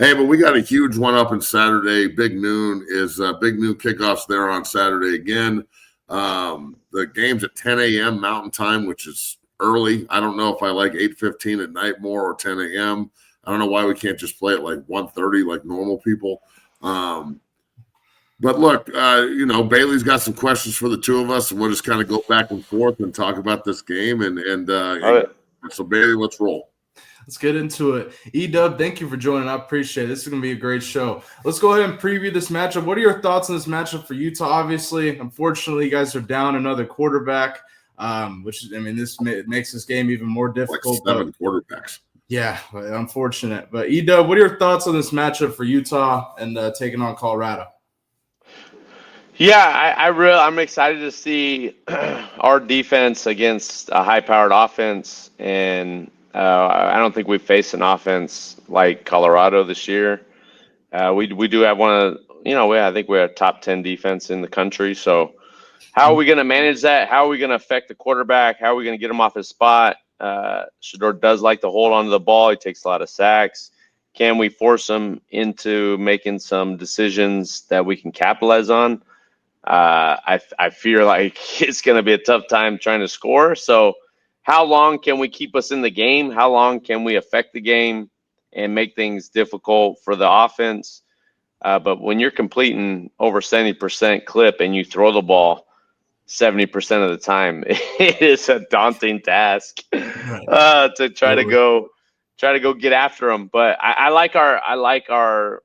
Hey, but we got a huge one up on Saturday. Big noon kickoffs there on Saturday again. The game's at 10 a.m. Mountain Time, which is early. I don't know if I like 8:15 at night more or 10 a.m. I don't know why we can't just play it like 1:30 like normal people. But look, Bailey's got some questions for the two of us, and we'll just kind of go back and forth and talk about this game. So Bailey, let's roll. Let's get into it. E-Dub, thank you for joining. I appreciate it. This is going to be a great show. Let's go ahead and preview this matchup. What are your thoughts on this matchup for Utah? Obviously, unfortunately, you guys are down another quarterback, this makes this game even more difficult. Like 7 quarterbacks. Yeah, unfortunate. But E-Dub, what are your thoughts on this matchup for Utah and taking on Colorado? Yeah, I'm excited to see our defense against a high-powered offense, and I don't think we've faced an offense like Colorado this year. We do have I think we're a top 10 defense in the country. So how are we going to manage that? How are we going to affect the quarterback? How are we going to get him off his spot? Shedeur does like to hold onto the ball. He takes a lot of sacks. Can we force him into making some decisions that we can capitalize on? I fear like it's going to be a tough time trying to score. So how long can we keep us in the game? How long can we affect the game and make things difficult for the offense? But when you're completing over 70% clip and you throw the ball 70% of the time, it is a daunting task to try to go get after them. But I like our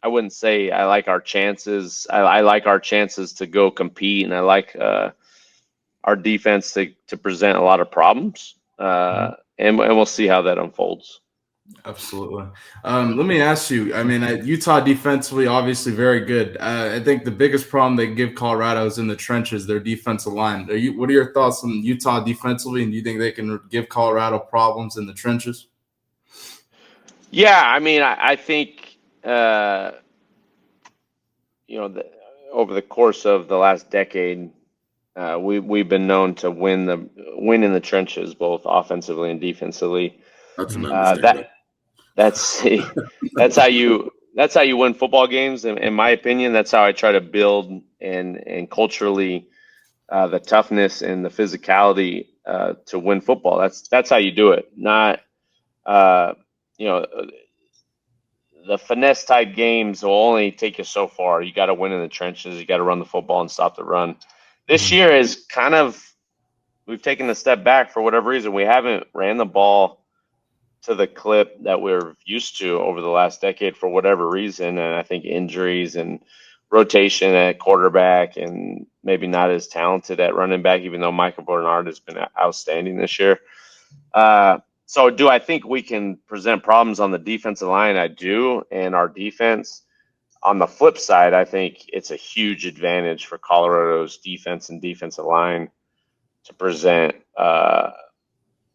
I wouldn't say I like our chances. I like our chances to go compete, and I like our defense to present a lot of problems, and we'll see how that unfolds. Absolutely. Let me ask you, Utah defensively, obviously very good. I think the biggest problem they give Colorado is in the trenches, their defensive line. What are your thoughts on Utah defensively, and do you think they can give Colorado problems in the trenches? Yeah, I think, over the course of the last decade, we've been known to win in the trenches, both offensively and defensively. That's an understatement. That's how you win football games. In my opinion, that's how I try to build and culturally the toughness and the physicality to win football. That's how you do it. Not the finesse type games will only take you so far. You got to win in the trenches. You got to run the football and stop the run. This year is we've taken a step back for whatever reason. We haven't ran the ball to the clip that we're used to over the last decade for whatever reason. And I think injuries and rotation at quarterback and maybe not as talented at running back, even though Michael Bernard has been outstanding this year. So do I think we can present problems on the defensive line? I do. And our defense, on the flip side, I think it's a huge advantage for Colorado's defense and defensive line to present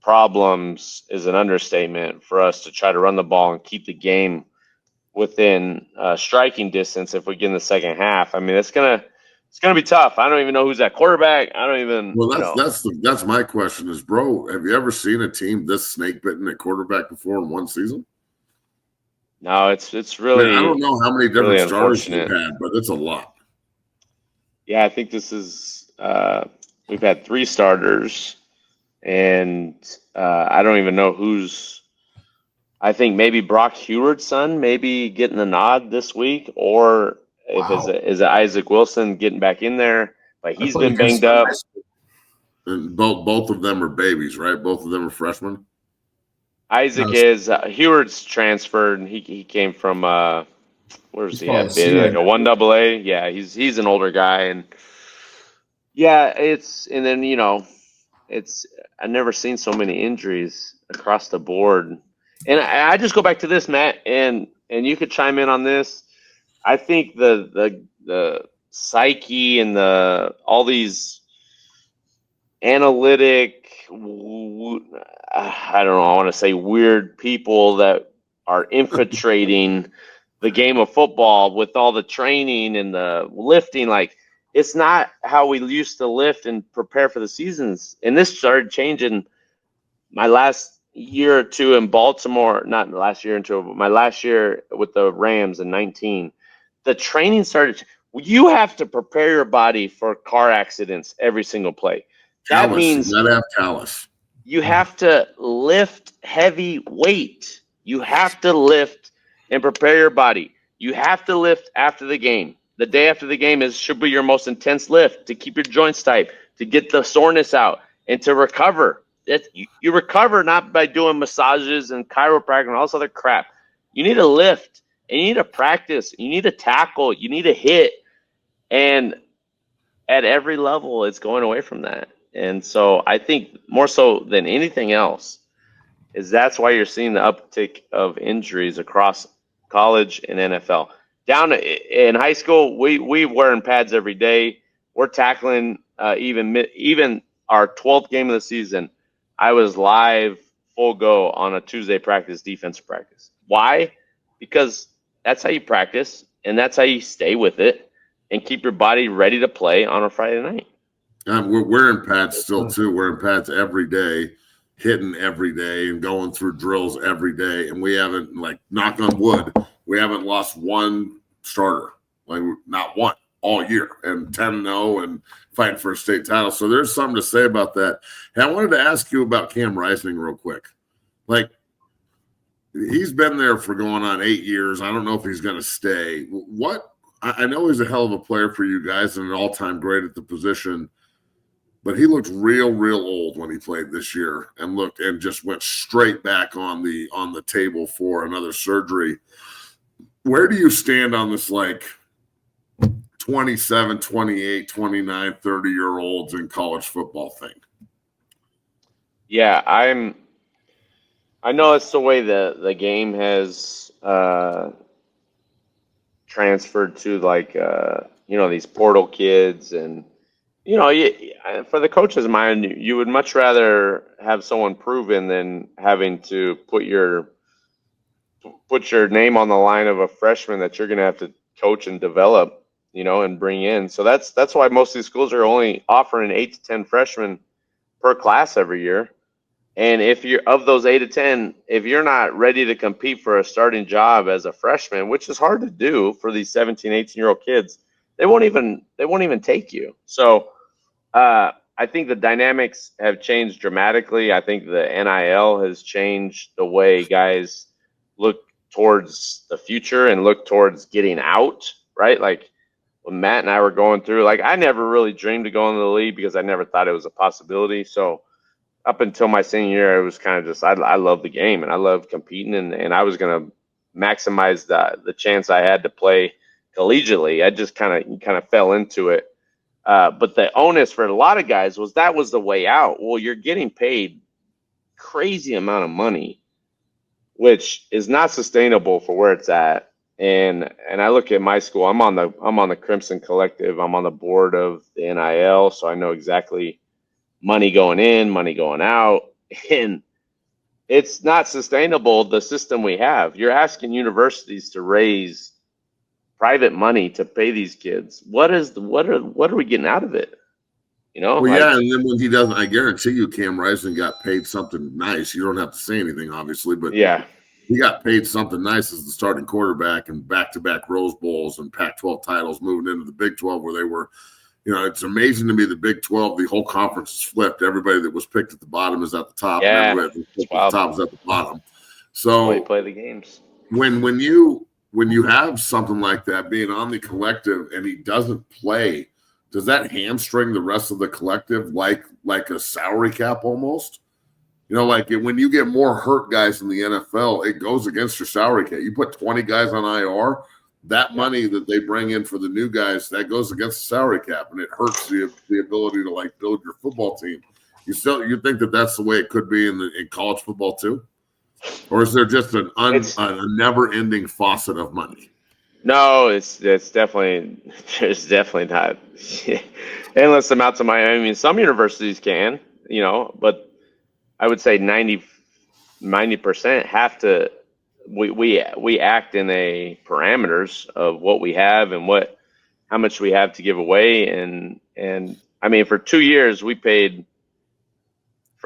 problems is an understatement for us to try to run the ball and keep the game within striking distance if we get in the second half. It's gonna be tough. I don't even know who's that quarterback. I don't even. Well, that's my question is, bro, have you ever seen a team this snake bitten at quarterback before in one season? No, it's really. I don't know how many different starters we've had, but it's a lot. Yeah, I think this is. We've had 3 starters, and I don't even know who's. I think maybe Brock Heward's son maybe getting the nod this week, or if is it Isaac Wilson getting back in there, but he's been banged up. And both of them are babies, right? Both of them are freshmen. Isaac is Heward's transferred. He came from where's he at? Been like a 1AA. Yeah, he's an older guy, and yeah, I've never seen so many injuries across the board. And I just go back to this, Matt, and you could chime in on this. I think the psyche and all these analytic, I don't know, I want to say weird people that are infiltrating the game of football with all the training and the lifting. Like, it's not how we used to lift and prepare for the seasons. And this started changing my last year or two in Baltimore, not last year until my last year with the Rams in 19, the training started. You have to prepare your body for car accidents every single play. That Callus. means You gotta have callus. you have to lift heavy weight. You have to lift and prepare your body. You have to lift after the game. The day after the game should be your most intense lift to keep your joints tight, to get the soreness out, and to recover. You recover not by doing massages and chiropractic and all this other crap. You need to lift and you need to practice. You need to tackle. You need to hit. And at every level, it's going away from that. And so I think more so than anything else is that's why you're seeing the uptick of injuries across college and NFL. Down in high school, we wearing pads every day. We're tackling even our 12th game of the season. I was live full go on a Tuesday practice, defensive practice. Why? Because that's how you practice and that's how you stay with it and keep your body ready to play on a Friday night. We're wearing pads still too. Wearing pads every day, hitting every day, and going through drills every day. And we haven't, like, knock on wood, we haven't lost one starter, like not one all year, and 10-0 and fighting for a state title. So there's something to say about that. And I wanted to ask you about Cam Rising real quick. Like, he's been there for going on 8 years. I don't know if he's going to stay. What? I know he's a hell of a player for you guys and an all-time great at the position, but he looked real old when he played this year and just went straight back on the table for another surgery. Where do you stand on this, like, 27, 28, 29, 30-year-olds in college football thing? Yeah, I know it's the way the game has transferred to, like, these portal kids. And for the coach's mind, you would much rather have someone proven than having to put your name on the line of a freshman that you're going to have to coach and develop, and bring in. So that's why most of these schools are only offering 8 to 10 freshmen per class every year. And if you're of those 8 to 10, if you're not ready to compete for a starting job as a freshman, which is hard to do for these 17, 18-year-old kids, they won't even take you. So I think the dynamics have changed dramatically. I think the NIL has changed the way guys look towards the future and look towards getting out, right? Like when Matt and I were going through, like, I never really dreamed of going to the league because I never thought it was a possibility. So up until my senior year, it was kind of just, I love the game and I love competing, and I was going to maximize the chance I had to play collegiately. I just kind of fell into it. But the onus for a lot of guys was that was the way out. Well, you're getting paid crazy amount of money, which is not sustainable for where it's at. And I look at my school. I'm on the Crimson Collective. I'm on the board of the NIL, so I know exactly money going in, money going out, and it's not sustainable. The system we have. You're asking universities to raise private money to pay these kids. What are we getting out of it? Well, yeah, and then when he doesn't, I guarantee you, Cam Rising got paid something nice. You don't have to say anything, obviously, but yeah, he got paid something nice as the starting quarterback and back-to-back Rose Bowls and Pac-12 titles, moving into the Big 12 where they were. It's amazing to me. The Big 12, the whole conference is flipped. Everybody that was picked at the bottom is at the top, and everybody that was picked at the top is at the bottom. So you play the games. When you have something like that being on the collective and he doesn't play, does that hamstring the rest of the collective like a salary cap almost? Like when you get more hurt guys in the NFL, it goes against your salary cap. You put 20 guys on IR, that money that they bring in for the new guys, that goes against the salary cap, and it hurts the ability to, like, build your football team. You think that that's the way it could be in college football too? Or is there just a never-ending faucet of money? No, it's definitely, there's definitely not endless amounts of money. I mean, some universities can, but I would say 90% have to. We act in a parameters of what we have and how much we have to give away, and I mean, for 2 years we paid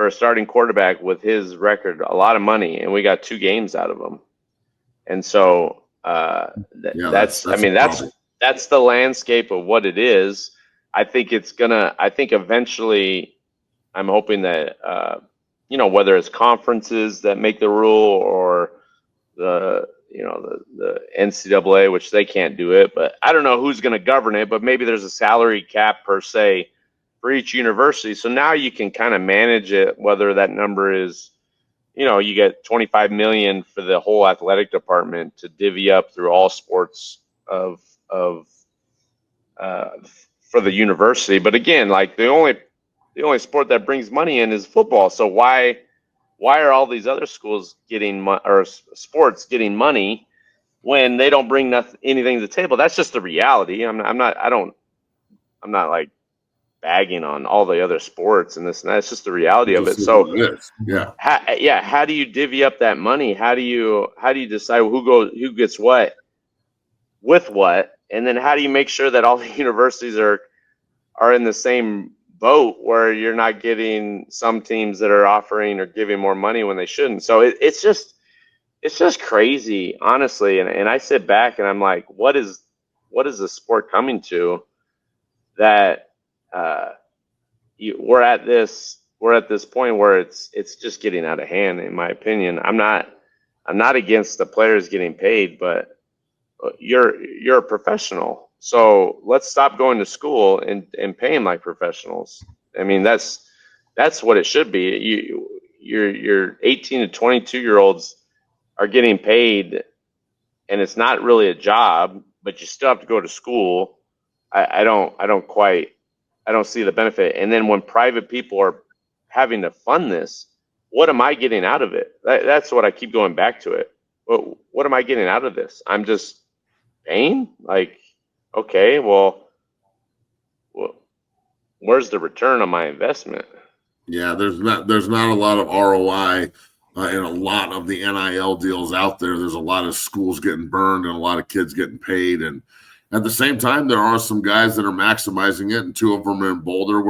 for a starting quarterback with his record a lot of money, and we got 2 games out of him. And so that's a problem. that's the landscape of what it is. I think eventually, I'm hoping that whether it's conferences that make the rule or the NCAA, which they can't do it, but I don't know who's going to govern it, but maybe there's a salary cap per se for each university. So now you can kind of manage it, whether that number is, you get 25 million for the whole athletic department to divvy up through all sports for the university. But again, like the only sport that brings money in is football. So why are all these other schools getting or sports getting money when they don't bring anything to the table? That's just the reality. I'm not like bagging on all the other sports and this and that. It's just the reality of it. So how do you divvy up that money? How do you decide who gets what with what? And then how do you make sure that all the universities are in the same boat where you're not getting some teams that are offering or giving more money when they shouldn't? So it's just crazy, honestly. And I sit back and I'm like, what is the sport coming to that we're at this point where it's just getting out of hand, in my opinion. I'm not against the players getting paid, but you're a professional. So let's stop going to school and pay them like professionals. I mean, that's what it should be. Your 18 to 22-year-olds are getting paid, and it's not really a job, but you still have to go to school. I don't see the benefit. And then when private people are having to fund this, what am I getting out of it? That's what I keep going back to it. What am I getting out of this? I'm just paying? Like, okay, well, where's the return on my investment? Yeah, there's not a lot of ROI in a lot of the NIL deals out there. There's a lot of schools getting burned and a lot of kids getting paid. And at the same time, there are some guys that are maximizing it, and 2 of them are in Boulder. We're